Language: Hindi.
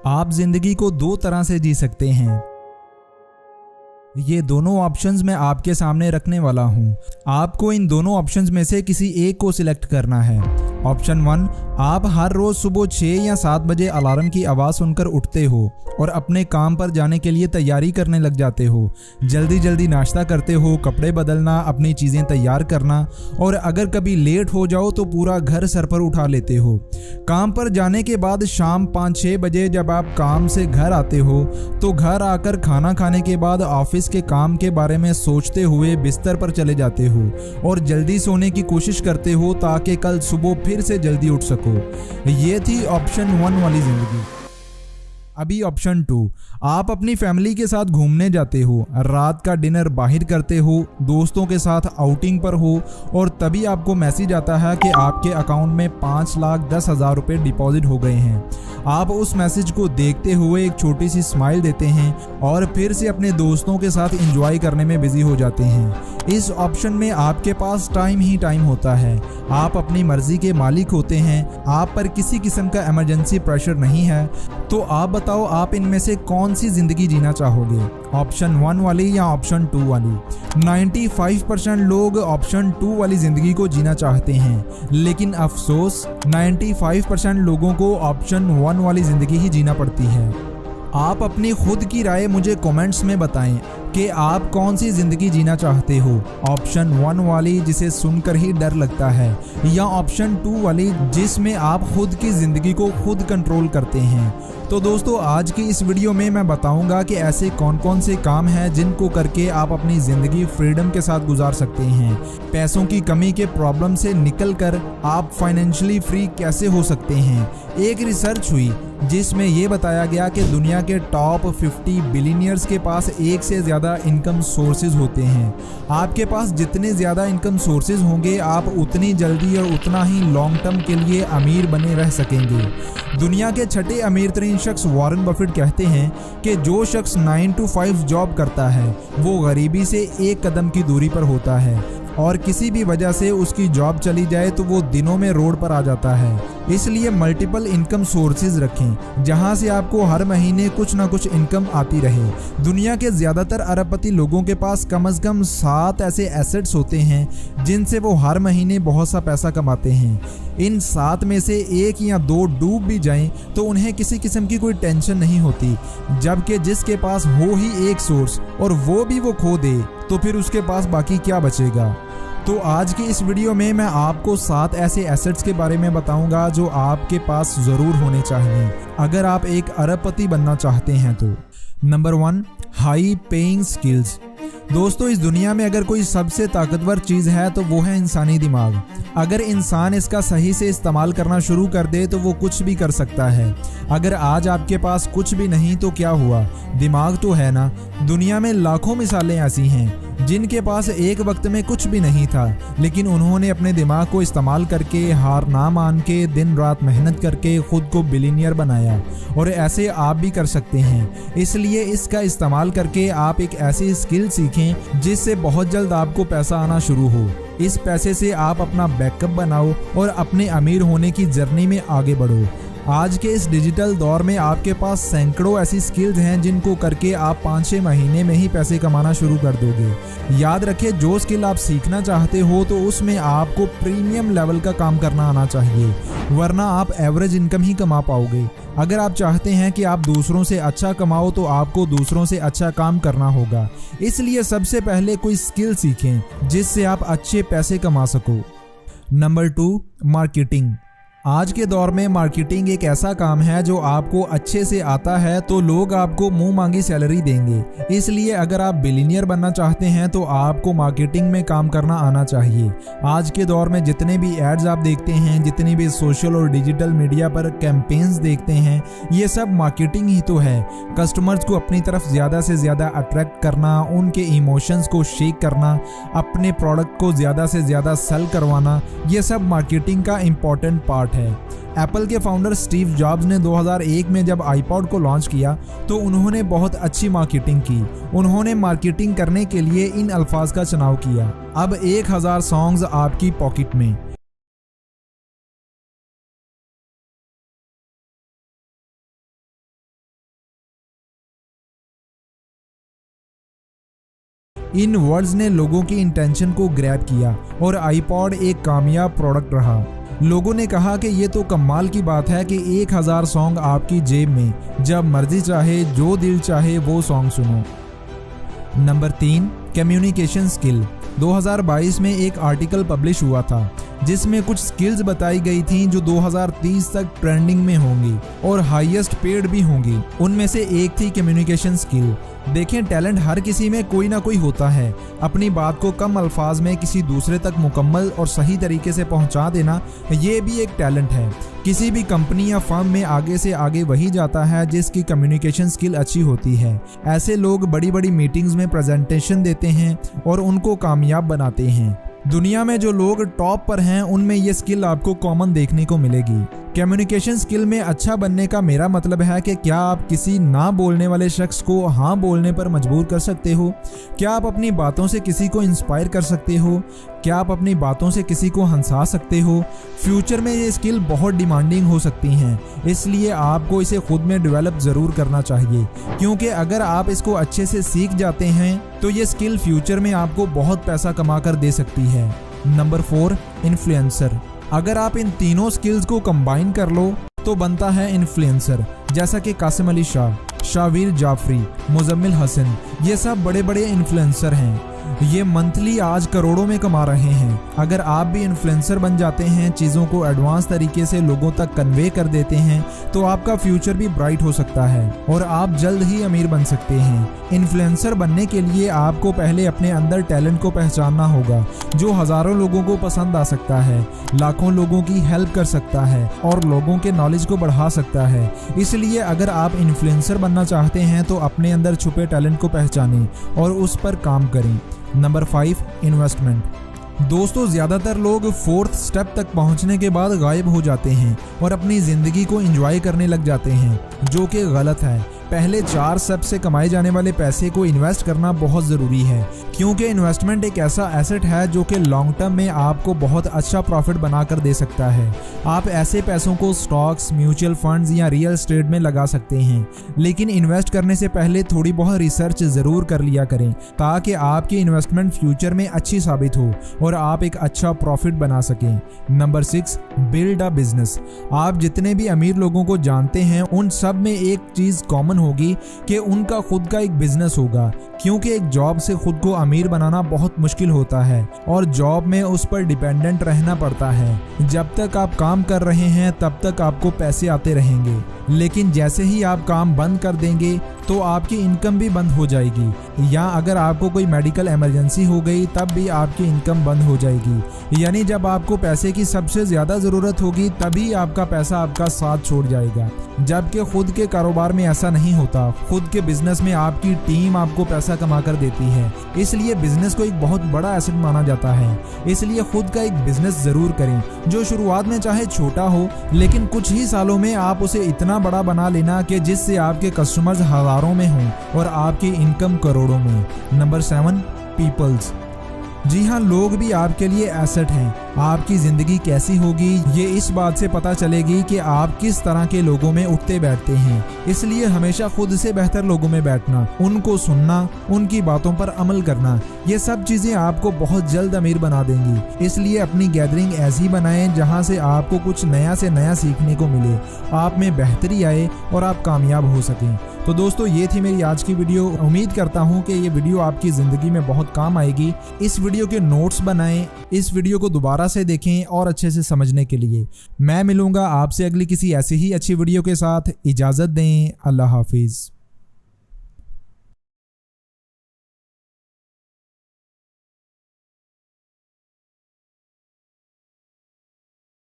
आप जिंदगी को दो तरह से जी सकते हैं। ये दोनों ऑप्शंस मैं आपके सामने रखने वाला हूँ। आपको इन दोनों ऑप्शंस में से किसी एक को सिलेक्ट करना है। ऑप्शन 1, आप हर रोज सुबह 6 या 7 बजे अलार्म की आवाज़ सुनकर उठते हो और अपने काम पर जाने के लिए तैयारी करने लग जाते हो। जल्दी जल्दी नाश्ता करते हो, कपड़े बदलना, अपनी चीज़ें तैयार करना, और अगर कभी लेट हो जाओ तो पूरा घर सर पर उठा लेते हो। काम पर जाने के बाद शाम 5-6 बजे जब आप काम से घर आते हो तो घर आकर खाना खाने के बाद ऑफिस के काम के बारे में सोचते हुए बिस्तर पर चले जाते हो और जल्दी सोने की कोशिश करते हो ताकि कल सुबह फिर से जल्दी उठ सको। ये थी ऑप्शन 1 वाली जिंदगी। अभी ऑप्शन 2, आप अपनी फैमिली के साथ घूमने जाते हो, रात का डिनर बाहर करते हो, दोस्तों के साथ आउटिंग पर हो और तभी आपको मैसेज आता है कि आपके अकाउंट में 5,10,000 रुपये डिपॉजिट हो गए हैं। आप उस मैसेज को देखते हुए एक छोटी सी स्माइल देते हैं और फिर से अपने दोस्तों के साथ एंजॉय करने में बिजी हो जाते हैं। इस ऑप्शन में आपके पास टाइम ही टाइम होता है। आप अपनी मर्जी के मालिक होते हैं, आप पर किसी किस्म का इमरजेंसी प्रेशर नहीं है। तो आप बताओ, आप इनमें से कौन सी जिंदगी जीना चाहोगे, ऑप्शन 1 वाली या ऑप्शन 2 वाली? 95% लोग ऑप्शन 2 वाली जिंदगी को जीना चाहते हैं, लेकिन अफसोस 95% लोगों को ऑप्शन 1 वाली जिंदगी ही जीना पड़ती है। आप अपनी खुद की राय मुझे कमेंट्स में बताएं कि आप कौन सी ज़िंदगी जीना चाहते हो, ऑप्शन 1 वाली जिसे सुनकर ही डर लगता है, या ऑप्शन 2 वाली जिसमें आप खुद की ज़िंदगी को खुद कंट्रोल करते हैं। तो दोस्तों, आज की इस वीडियो में मैं बताऊंगा कि ऐसे कौन कौन से काम हैं जिनको करके आप अपनी ज़िंदगी फ्रीडम के साथ गुजार सकते हैं। पैसों की कमी के प्रॉब्लम से निकलकर आप फाइनेंशियली फ्री कैसे हो सकते हैं। एक रिसर्च हुई जिसमें ये बताया गया कि दुनिया के टॉप 50 बिलियनियर्स के पास एक से ज़्यादा इनकम सोर्सेज होते हैं। आपके पास जितने ज़्यादा इनकम सोर्सेज होंगे, आप उतनी जल्दी और उतना ही लॉन्ग टर्म के लिए अमीर बने रह सकेंगे। दुनिया के छठे अमीर तरीन शख्स वॉरेन बफेट कहते हैं कि जो शख्स 9 to 5 जॉब करता है वो गरीबी से एक कदम की दूरी पर होता है, और किसी भी वजह से उसकी जॉब चली जाए तो वो दिनों में रोड पर आ जाता है। इसलिए मल्टीपल इनकम सोर्सेज रखें जहां से आपको हर महीने कुछ ना कुछ इनकम आती रहे। दुनिया के ज़्यादातर अरबपति लोगों के पास कम से कम 7 ऐसे एसेट्स होते हैं जिनसे वो हर महीने बहुत सा पैसा कमाते हैं। इन 7 में से 1 या 2 डूब भी जाएं तो उन्हें किसी किस्म की कोई टेंशन नहीं होती, जबकि जिसके पास हो ही एक सोर्स और वो भी वो खो दे तो फिर उसके पास बाकी क्या बचेगा। तो आज की इस वीडियो में मैं आपको 7 ऐसे एसेट्स के बारे में बताऊंगा जो आपके पास ज़रूर होने चाहिए अगर आप एक अरबपति बनना चाहते हैं तो। Number 1, high paying skills. दोस्तों, इस दुनिया में अगर कोई सबसे ताकतवर चीज़ है तो वो है इंसानी दिमाग। अगर इंसान इसका सही से इस्तेमाल करना शुरू कर दे तो वो कुछ भी कर सकता है। अगर आज आपके पास कुछ भी नहीं तो क्या हुआ, दिमाग तो है ना। दुनिया में लाखों मिसालें ऐसी हैं जिनके पास एक वक्त में कुछ भी नहीं था, लेकिन उन्होंने अपने दिमाग को इस्तेमाल करके, हार ना मान के, दिन रात मेहनत करके खुद को बिलियनियर बनाया। और ऐसे आप भी कर सकते हैं। इसलिए इसका इस्तेमाल करके आप एक ऐसी स्किल सीखें जिससे बहुत जल्द आपको पैसा आना शुरू हो। इस पैसे से आप अपना बैकअप बनाओ और अपने अमीर होने की जर्नी में आगे बढ़ो। आज के इस डिजिटल दौर में आपके पास सैकड़ों ऐसी स्किल्स हैं जिनको करके आप 5-6 महीने में ही पैसे कमाना शुरू कर दोगे। याद रखिए, जो स्किल आप सीखना चाहते हो तो उसमें आपको प्रीमियम लेवल का काम करना आना चाहिए, वरना आप एवरेज इनकम ही कमा पाओगे। अगर आप चाहते हैं कि आप दूसरों से अच्छा कमाओ तो आपको दूसरों से अच्छा काम करना होगा। इसलिए सबसे पहले कोई स्किल सीखें जिससे आप अच्छे पैसे कमा सको। Number 2, marketing. आज के दौर में मार्केटिंग एक ऐसा काम है जो आपको अच्छे से आता है तो लोग आपको मुंह मांगी सैलरी देंगे। इसलिए अगर आप बिलियनियर बनना चाहते हैं तो आपको मार्केटिंग में काम करना आना चाहिए। आज के दौर में जितने भी एड्स आप देखते हैं, जितनी भी सोशल और डिजिटल मीडिया पर कैंपेन्स देखते हैं, ये सब मार्केटिंग ही तो है। कस्टमर्स को अपनी तरफ ज़्यादा से ज़्यादा अट्रैक्ट करना, उनके इमोशंस को शेक करना, अपने प्रोडक्ट को ज़्यादा से ज़्यादा सेल करवाना, ये सब मार्केटिंग का इम्पॉर्टेंट पार्ट है। एप्पल के फाउंडर स्टीव जॉब्स ने 2001 में जब आईपॉड को लॉन्च किया तो उन्होंने बहुत अच्छी मार्केटिंग की। उन्होंने मार्केटिंग करने के लिए इन अल्फाज का चुनाव किया, अब 1000 सॉन्ग्स आपकी पॉकेट में। इन वर्ड्स ने लोगों की इंटेंशन को ग्रैब किया और आईपॉड एक कामयाब प्रोडक्ट रहा। लोगों ने कहा कि ये तो कमाल की बात है कि 1000 सॉन्ग आपकी जेब में, जब मर्जी चाहे जो दिल चाहे वो सॉन्ग सुनो। Number 3, communication skill. 2022 में एक आर्टिकल पब्लिश हुआ था जिसमें कुछ स्किल्स बताई गई थी जो 2030 तक ट्रेंडिंग में होंगी और हाईएस्ट पेड भी होंगी। उनमें से एक थी कम्युनिकेशन स्किल। देखें, टैलेंट हर किसी में कोई ना कोई होता है। अपनी बात को कम अल्फाज में किसी दूसरे तक मुकम्मल और सही तरीके से पहुंचा देना, ये भी एक टैलेंट है। किसी भी कंपनी या फर्म में आगे से आगे वही जाता है जिसकी कम्युनिकेशन स्किल अच्छी होती है। ऐसे लोग बड़ी बड़ी मीटिंग्स में प्रेजेंटेशन देते हैं और उनको कामयाब बनाते हैं। दुनिया में जो लोग टॉप पर हैं उनमें ये स्किल आपको कॉमन देखने को मिलेगी। कम्युनिकेशन स्किल में अच्छा बनने का मेरा मतलब है कि क्या आप किसी ना बोलने वाले शख्स को हाँ बोलने पर मजबूर कर सकते हो? क्या आप अपनी बातों से किसी को इंस्पायर कर सकते हो? क्या आप अपनी बातों से किसी को हंसा सकते हो? फ्यूचर में ये स्किल बहुत डिमांडिंग हो सकती हैं, इसलिए आपको इसे खुद में डेवलप ज़रूर करना चाहिए, क्योंकि अगर आप इसको अच्छे से सीख जाते हैं तो ये स्किल फ्यूचर में आपको बहुत पैसा कमा कर दे सकती है। Number 4, influencer. अगर आप इन तीनों स्किल्स को कंबाइन कर लो तो बनता है इन्फ्लुएंसर, जैसा कि कासिम अली शाह, शावीर जाफरी, मुजम्मिल हसन, ये सब बड़े बड़े इन्फ्लुएंसर हैं। ये मंथली आज करोड़ों में कमा रहे हैं। अगर आप भी इन्फ्लुएंसर बन जाते हैं, चीज़ों को एडवांस तरीके से लोगों तक कन्वे कर देते हैं, तो आपका फ्यूचर भी ब्राइट हो सकता है और आप जल्द ही अमीर बन सकते हैं। इन्फ्लुएंसर बनने के लिए आपको पहले अपने अंदर टैलेंट को पहचानना होगा, जो हज़ारों लोगों को पसंद आ सकता है, लाखों लोगों की हेल्प कर सकता है और लोगों के नॉलेज को बढ़ा सकता है। इसलिए अगर आप इन्फ्लुएंसर बनना चाहते हैं तो अपने अंदर छुपे टैलेंट को पहचानें और उस पर काम करें। Number 5, investment. दोस्तों, ज़्यादातर लोग 4th स्टेप तक पहुंचने के बाद गायब हो जाते हैं और अपनी ज़िंदगी को एंजॉय करने लग जाते हैं, जो कि गलत है। पहले 4 स्टेप से कमाए जाने वाले पैसे को इन्वेस्ट करना बहुत ज़रूरी है, क्योंकि इन्वेस्टमेंट एक ऐसा एसेट है जो कि लॉन्ग टर्म में आपको बहुत अच्छा प्रॉफिट बना कर दे सकता है। आप ऐसे पैसों को स्टॉक्स, म्यूचुअल फंड्स या रियल एस्टेट में लगा सकते हैं, लेकिन इन्वेस्ट करने से पहले थोड़ी बहुत रिसर्च ज़रूर कर लिया करें, ताकि आपकी इन्वेस्टमेंट फ्यूचर में अच्छी साबित हो और आप एक अच्छा प्रॉफिट बना सकें। Number 6, build a business. आप जितने भी अमीर लोगों को जानते हैं, उन सब में एक चीज़ कॉमन होगी कि उनका खुद का एक बिजनेस होगा, क्योंकि एक जॉब से खुद को अमीर बनाना बहुत मुश्किल होता है और जॉब में उस पर डिपेंडेंट रहना पड़ता है। जब तक आप काम कर रहे हैं तब तक आपको पैसे आते रहेंगे, लेकिन जैसे ही आप काम बंद कर देंगे तो आपकी इनकम भी बंद हो जाएगी, या अगर आपको कोई मेडिकल इमरजेंसी हो गई तब भी आपकी इनकम बंद हो जाएगी। यानी जब आपको पैसे की सबसे ज़्यादा ज़रूरत होगी तभी आपका पैसा आपका साथ छोड़ जाएगा। जबकि खुद के कारोबार में ऐसा नहीं होता। खुद के बिजनेस में आपकी टीम आपको पैसा कमा कर देती है, इसलिए बिजनेस को एक बहुत बड़ा एसेट माना जाता है। इसलिए खुद का एक बिजनेस ज़रूर करें, जो शुरुआत में चाहे छोटा हो, लेकिन कुछ ही सालों में आप उसे इतना बड़ा बना लेना कि जिससे आपके कस्टमर्स हज़ारों में हों और आपकी इनकम करोड़ों में। Number 7, peoples. जी हाँ, लोग भी आपके लिए एसेट हैं। आपकी ज़िंदगी कैसी होगी ये इस बात से पता चलेगी कि आप किस तरह के लोगों में उठते बैठते हैं। इसलिए हमेशा खुद से बेहतर लोगों में बैठना, उनको सुनना, उनकी बातों पर अमल करना, ये सब चीज़ें आपको बहुत जल्द अमीर बना देंगी। इसलिए अपनी गैदरिंग ऐसी बनाएं जहाँ से आपको कुछ नया से नया सीखने को मिले, आप में बेहतरी आए और आप कामयाब हो सकें। तो दोस्तों, ये थी मेरी आज की वीडियो। उम्मीद करता हूँ कि ये वीडियो आपकी ज़िंदगी में बहुत काम आएगी। इस वीडियो के नोट्स बनाएं, इस वीडियो को दोबारा से देखें और अच्छे से समझने के लिए। मैं मिलूंगा आपसे अगली किसी ऐसी ही अच्छी वीडियो के साथ। इजाज़त दें। अल्लाह हाफिज़।